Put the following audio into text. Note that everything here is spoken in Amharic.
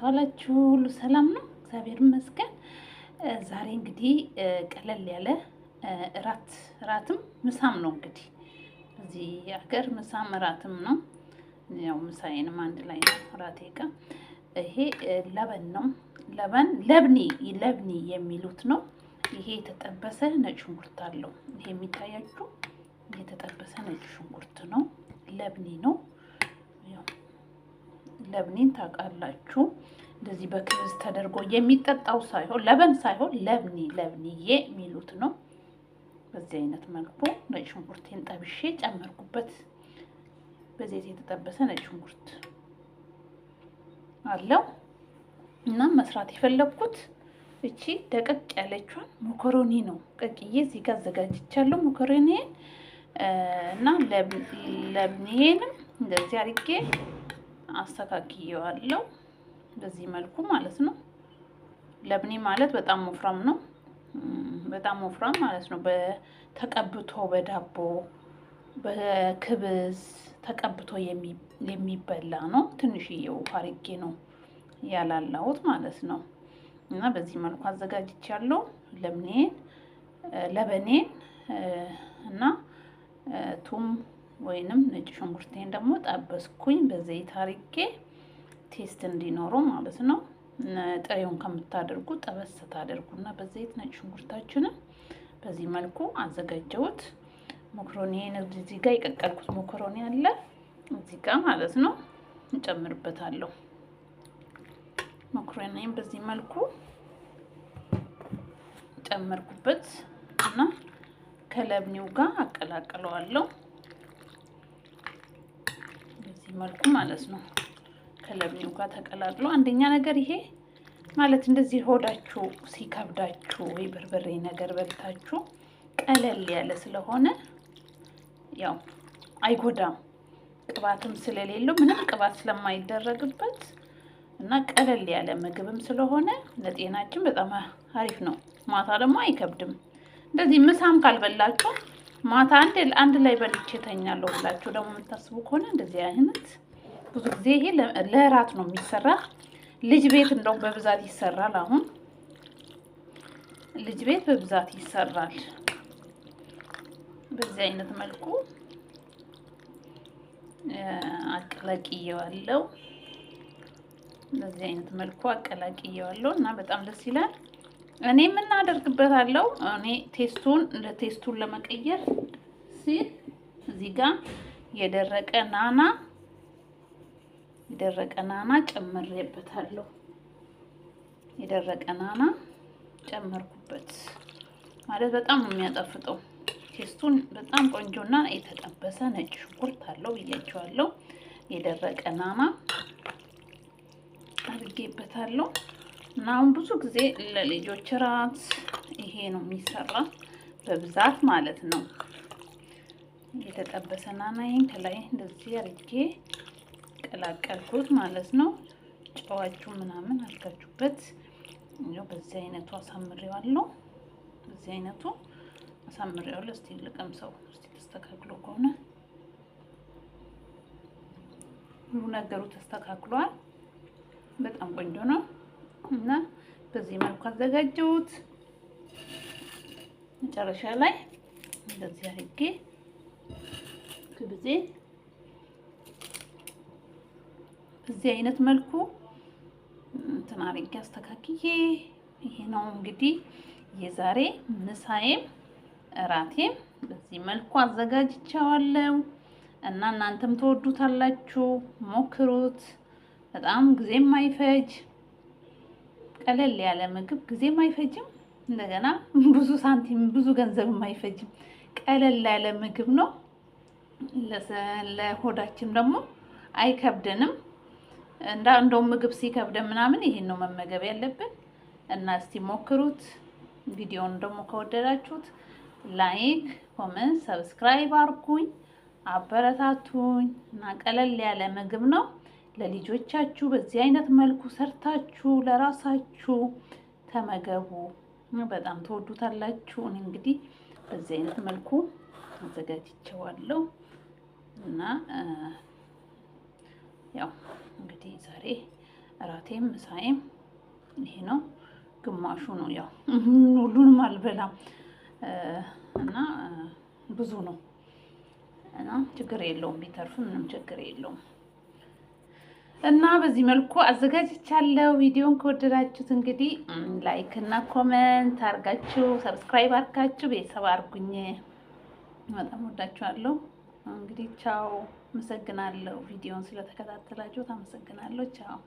ዋላችሁ? ሁሉ ሰላም ነው? እግዚአብሔር ይመስገን። ዛሬ እንግዲህ ቀለል ያለ እራትም ምሳም ነው። እንግዲህ እዚህ ሀገር ምሳም እራትም ነው። ያው ምሳዬንም አንድ ላይ ነው እራቴ ጋር። ይሄ ለበን ነው። ለብኒ የሚሉት ነው። ይሄ የተጠበሰ ነጭ ሽንኩርት አለው። ይሄ የሚታያችሁ የተጠበሰ ነጭ ሽንኩርት ነው። ለብኒ ነው። ለብኒን ታውቃላችሁ? እንደዚህ በክብዝ ተደርጎ የሚጠጣው ሳይሆን ለበን ሳይሆን ለብኒዬ የሚሉት ነው። በዚህ አይነት መልኩ ነጭ ሽንኩርቴን ጠብሼ ጨመርኩበት። በዘይት የተጠበሰ ነጭ ሽንኩርት አለው እና መስራት የፈለኩት እቺ ደቀቅ ያለችውን ሞኮሮኒ ነው። ቀቅዬ እዚህ ጋር አዘጋጅቻለሁ ሞኮሮኒን እና ለብኒዬንም እንደዚህ አድርጌ አስተካክየዋለሁ። በዚህ መልኩ ማለት ነው። ለብኒ ማለት በጣም ወፍራም ነው። በጣም ወፍራም ማለት ነው። ተቀብቶ በዳቦ በክብዝ ተቀብቶ የሚበላ ነው። ትንሽዬ ውሃ አድርጌ ነው ያላላሁት ማለት ነው። እና በዚህ መልኩ አዘጋጅቻለሁ ለበኔን እና ቱም ወይንም ነጭ ሽንኩርቴን ደግሞ ጠበስኩኝ በዘይት አድርጌ ቴስት እንዲኖረው ማለት ነው። ጥሬውን ከምታደርጉ ጠበስ ታደርጉና በዘይት ነጭ ሽንኩርታችንን በዚህ መልኩ አዘጋጀሁት። ሞኮሮኒን እዚህ ጋር የቀቀልኩት ሞኮሮኒ አለ እዚህ ጋር ማለት ነው። እንጨምርበታለሁ። ሞኮሮኒን በዚህ መልኩ ጨመርኩበት እና ከለብኒው ጋር አቀላቅለዋለሁ። በዚህ መልኩ ማለት ነው። ከለብኒው ጋር ተቀላቅሎ አንደኛ ነገር ይሄ ማለት እንደዚህ ሆዳችሁ ሲከብዳችሁ ወይ በርበሬ ነገር በልታችሁ ቀለል ያለ ስለሆነ ያው አይጎዳም። ቅባትም ስለሌለው ምንም ቅባት ስለማይደረግበት እና ቀለል ያለ ምግብም ስለሆነ ለጤናችን በጣም አሪፍ ነው። ማታ ደግሞ አይከብድም። እንደዚህ ምሳም ካልበላችሁ ማታ አንድ ላይ በልቼ ተኛለሁ ብላችሁ ደግሞ የምታስቡ ከሆነ እንደዚህ አይነት ብዙ ጊዜ ይሄ ለእራት ነው የሚሰራ። ልጅ ቤት እንደው በብዛት ይሰራል። አሁን ልጅ ቤት በብዛት ይሰራል። በዚህ አይነት መልኩ አቀላቅየዋለሁ። በዚህ አይነት መልኩ አቀላቅየዋለሁ እና በጣም ደስ ይላል። እኔ ምን አደርግበታለሁ? እኔ ቴስቱን ለመቀየር ሲል እዚህ ጋር የደረቀ ናና ጨምሬበታለሁ። የደረቀ ናና ጨመርኩበት ማለት በጣም ነው የሚያጣፍጠው። ቴስቱን በጣም ቆንጆና የተጠበሰ ነጭ ሽንኩርት አለው ብያቸዋለሁ። የደረቀ ናና አድርጌበታለሁ እና አሁን ብዙ ጊዜ ለልጆች ራት ይሄ ነው የሚሰራ በብዛት ማለት ነው። የተጠበሰ ናናዬን ከላይ እንደዚህ አድርጌ ቀላቀልኩት ማለት ነው። ጨዋችሁ ምናምን አድርጋችሁበት ያው በዚህ አይነቱ አሳምሬዋለሁ። በዚህ አይነቱ አሳምሬዋለሁ። እስቲ ልቀምሰው። እስቲ ተስተካክሎ ከሆነ ሁሉ ነገሩ ተስተካክሏል። በጣም ቆንጆ ነው እና በዚህ መልኩ አዘጋጀሁት። መጨረሻ ላይ እንደዚህ አድርጌ ክብዜ በዚህ አይነት መልኩ እንትን አድርጌ አስተካክዬ ይሄ ነው እንግዲህ የዛሬ ምሳዬም እራቴም በዚህ መልኩ አዘጋጅቻለሁ እና እናንተም ተወዱታላችሁ። ሞክሩት። በጣም ጊዜም አይፈጅ ቀለል ያለ ምግብ ጊዜም አይፈጅም። እንደገና ብዙ ሳንቲም ብዙ ገንዘብም አይፈጅም። ቀለል ያለ ምግብ ነው። ለሆዳችን ደግሞ አይከብደንም። እንደውም ምግብ ሲከብደን ምናምን ይሄን ነው መመገብ ያለብን እና እስቲ ሞክሩት። ቪዲዮውን ደግሞ ከወደዳችሁት ላይክ፣ ኮሜንት፣ ሰብስክራይብ አድርጉኝ፣ አበረታቱኝ እና ቀለል ያለ ምግብ ነው። ለልጆቻችሁ በዚህ አይነት መልኩ ሰርታችሁ ለራሳችሁ ተመገቡ። በጣም ተወዱታላችሁ። እኔ እንግዲህ በዚህ አይነት መልኩ አዘጋጅቼዋለሁ እና ያው እንግዲህ ዛሬ እራቴም ምሳዬም ይሄ ነው። ግማሹ ነው ያው ሁሉንም አልበላም እና ብዙ ነው እና ችግር የለውም ቢተርፍ ምንም ችግር የለውም። እና በዚህ መልኩ አዘጋጅቻለሁ። ቪዲዮን ከወደዳችሁት እንግዲህ ላይክ እና ኮሜንት አርጋችሁ ሰብስክራይብ አርጋችሁ ቤተሰብ አርጉኝ። በጣም ወዳችኋለሁ። እንግዲህ ቻው። አመሰግናለሁ። ቪዲዮን ስለተከታተላችሁት አመሰግናለሁ። ቻው